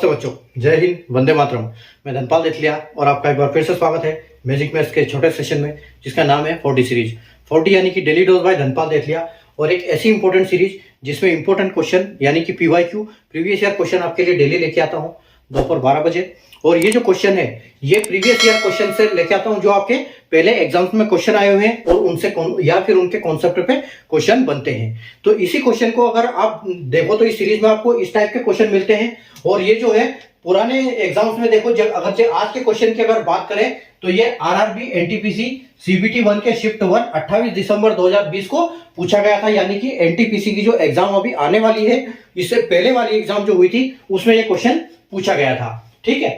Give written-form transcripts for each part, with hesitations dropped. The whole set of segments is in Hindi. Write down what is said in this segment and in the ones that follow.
नमस्ते बच्चों, जय हिंद, वंदे मातरम। मैं धनपाल देथलिया और आपका एक बार फिर से स्वागत है मैजिक मैथ्स के छोटे सेशन में, जिसका नाम है 40 सीरीज। 40 यानी कि डेली डोज बाय धनपाल देथलिया, और एक ऐसी इंपॉर्टेंट सीरीज जिसमें इंपॉर्टेंट क्वेश्चन यानी कि PYQ प्रीवियस ईयर क्वेश्चन आपके लिए डेली लेके आता हूँ दोपहर 12 बजे। और ये जो क्वेश्चन है ये प्रीवियस ईयर क्वेश्चन से लेके आता हूँ जो आपके पहले एग्जाम्स में क्वेश्चन आए हुए हैं और उनसे या फिर उनके कॉन्सेप्ट पे क्वेश्चन बनते हैं। तो इसी क्वेश्चन को अगर आप देखो तो इस सीरीज में आपको इस टाइप के क्वेश्चन मिलते हैं। और ये जो है पुराने एग्जाम्स में देखो, जब अगर आज के क्वेश्चन की अगर बात करें तो ये RRB NTPC CBT 1 के शिफ्ट 1 28 दिसंबर 2020 को पूछा गया था। यानी कि NTPC की जो एग्जाम अभी आने वाली है, इससे पहले वाली एग्जाम जो हुई थी उसमें ये क्वेश्चन पूछा गया था। ठीक है,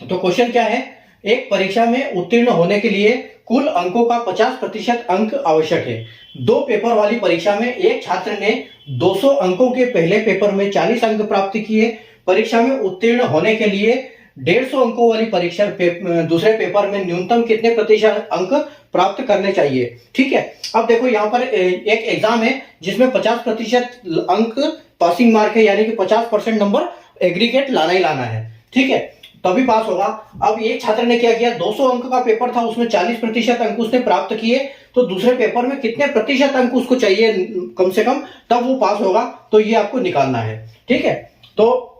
तो क्वेश्चन क्या है, एक परीक्षा में उत्तीर्ण होने के लिए कुल अंकों का 50% अंक आवश्यक है। दो पेपर वाली परीक्षा में एक छात्र ने 200 अंकों के पहले पेपर में 40 अंक प्राप्त किए। परीक्षा में उत्तीर्ण होने के लिए 150 अंकों वाली परीक्षा दूसरे पेपर में न्यूनतम कितने प्रतिशत अंक प्राप्त करने चाहिए। ठीक है, अब देखो यहाँ पर एक एग्जाम है जिसमें 50% अंक पासिंग मार्क है, यानी कि 50% नंबर एग्रीगेट लाना ही लाना है। ठीक है, तभी पास होगा। अब एक छात्र ने क्या किया, 200 अंक का पेपर था, उसमें 40% अंक उसने प्राप्त किए, तो दूसरे पेपर में कितने प्रतिशत अंक उसको चाहिए कम से कम, तब वो पास होगा। तो ये आपको निकालना है। ठीक है, तो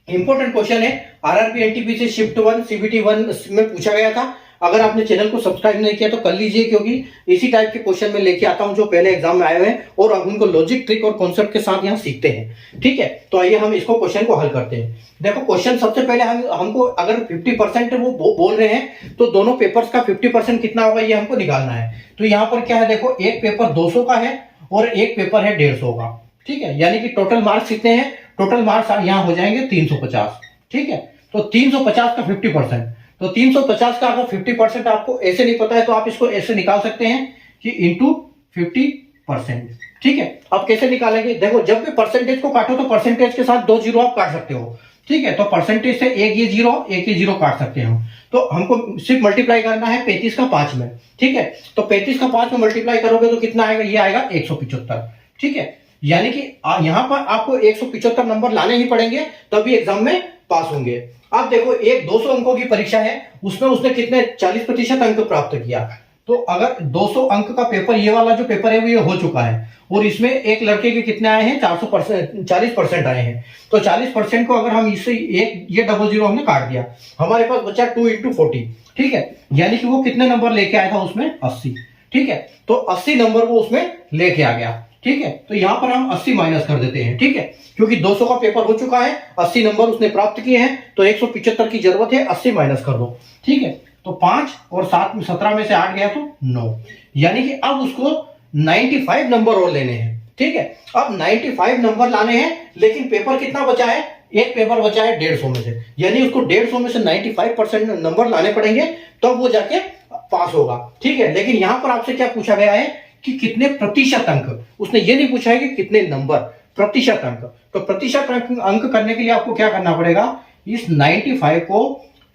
इंपॉर्टेंट क्वेश्चन है, RRB NTPC शिफ्ट 1 CBT 1 में पूछा गया था। अगर आपने चैनल को सब्सक्राइब नहीं किया तो कर लीजिए, क्योंकि इसी टाइप के क्वेश्चन में लेके आता हूं जो पहले एग्जाम में आए हुए हैं और अब उनको लॉजिक, ट्रिक और कॉन्सेप्ट के साथ यहाँ सीखते हैं। ठीक है, तो आइए हम इसको क्वेश्चन को हल करते हैं। देखो क्वेश्चन सबसे पहले हमको अगर 50% वो बोल रहे हैं तो दोनों पेपर्स का 50% कितना होगा ये हमको निकालना है। तो यहाँ पर क्या है, देखो एक पेपर 200 का है और एक पेपर है 150 का। ठीक है, यानी कि टोटल मार्क्स कितने हैं, टोटल मार्क्स यहाँ हो जाएंगे 350। ठीक है, तो 350 का 50%, तो 350 का अगर 50% आपको ऐसे नहीं पता है तो आप इसको ऐसे निकाल सकते हैं कि इंटू 50%। ठीक है, अब कैसे निकालेंगे, देखो जब भी परसेंटेज को काटो तो परसेंटेज के साथ 2 जीरो आप काट सकते हो। ठीक है, तो परसेंटेज से एक ये जीरो काट सकते हो। तो हमको सिर्फ मल्टीप्लाई करना है 35 का 5 में। ठीक है, तो 35 का 5 में मल्टीप्लाई करोगे तो कितना आएगा, ये आएगा 175। ठीक है, यानी कि यहाँ पर आपको 175 नंबर लाने ही पड़ेंगे तभी एग्जाम में पास होंगे। अब देखो एक 200 अंकों की परीक्षा है, उसमें उसने कितने 40% अंक प्राप्त किया। तो अगर 200 अंक का पेपर, ये वाला जो पेपर है वो ये हो चुका है, और इसमें एक लड़के के कितने आए हैं, 40% आए हैं। तो 40% को अगर हम इससे एक ये डबल जीरो हमने काट दिया, हमारे पास बचा 2 × 40। ठीक है, यानी कि वो कितने नंबर लेके आया था उसमें, 80। ठीक है, तो 80 नंबर वो उसमें लेके आ गया। ठीक है, तो यहां पर हम 80 माइनस कर देते हैं। ठीक है, क्योंकि 200 का पेपर हो चुका है, 80 नंबर उसने प्राप्त किए हैं, तो 175 की जरूरत है, 80 माइनस कर दो। ठीक है, तो 5 और 7 में 17 में से 8 गया तो 9, यानी कि अब उसको 95 नंबर और लेने हैं। ठीक है, अब 95 नंबर लाने हैं, लेकिन पेपर कितना बचा है, एक पेपर बचा है 150 में से, यानी उसको 150 में से 95% नंबर लाने पड़ेंगे तब वो जाके पास होगा। ठीक है, लेकिन यहां पर आपसे क्या पूछा गया है कि कितने प्रतिशत अंक, उसने ये नहीं पूछा है कि कितने नंबर, प्रतिशत अंक। तो प्रतिशत अंक करने के लिए आपको क्या करना पड़ेगा, इस 95 को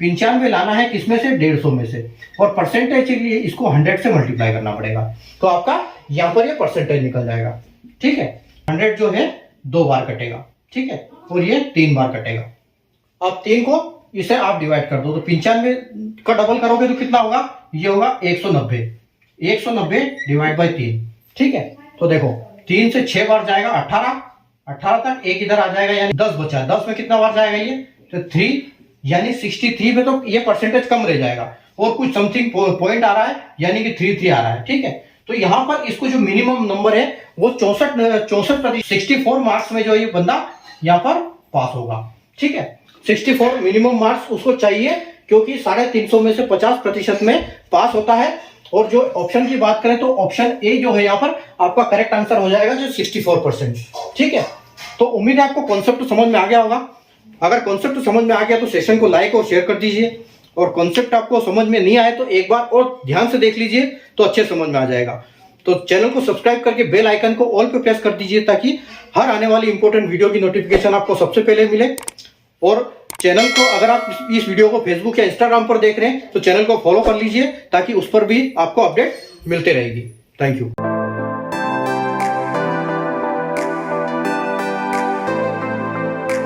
95 लाना है किसमें से, 150 में से, और परसेंटेज के लिए इसको 100 से मल्टीप्लाई करना पड़ेगा। तो आपका यहां पर ये परसेंटेज निकल जाएगा। ठीक है, 100 जो है 2 बार कटेगा। ठीक है, और ये 3 बार कटेगा। अब 3 को इसे आप डिवाइड कर दो, तो 95 का डबल करोगे तो कितना होगा, ये होगा 190। 190 डिवाइड बाई 3। ठीक है, तो देखो 3 से 6 बार जाएगा 18 तक, एक इधर आ जाएगा, यानी 10 बचा। 10 में कितना बार जाएगा ये, तो 3, यानी 63 में तो ये परसेंटेज कम रह जाएगा, और कुछ समथिंग पॉइंट आ रहा है, यानी कि 33 आ रहा है। ठीक है, तो यहां पर इसको जो मिनिमम नंबर है वो 64 64 मार्क्स में जो ये बंदा यहां पर पास होगा। ठीक है, 64 मिनिमम मार्क्स उसको चाहिए, क्योंकि 350 में से 50% में पास होता है। और जो ऑप्शन की बात करें तो ऑप्शन ए जो है यहाँ पर आपका करेक्ट आंसर हो जाएगा, जो 64%। ठीक है, तो उम्मीद है आपको कॉन्सेप्ट समझ में आ गया होगा। अगर कॉन्सेप्ट समझ में आ गया तो सेशन को लाइक और शेयर कर दीजिए, और कॉन्सेप्ट आपको समझ में नहीं आए तो एक बार और ध्यान से देख लीजिए तो अच्छे समझ में आ जाएगा। तो चैनल को सब्सक्राइब करके बेल आइकन को ऑल पे प्रेस कर दीजिए, ताकि हर आने वाली इंपॉर्टेंट वीडियो की नोटिफिकेशन आपको सबसे पहले मिले। और चैनल को, अगर आप इस वीडियो को फेसबुक या इंस्टाग्राम पर देख रहे हैं तो चैनल को फॉलो कर लीजिए, ताकि उस पर भी आपको अपडेट मिलते रहेगी। Thank you.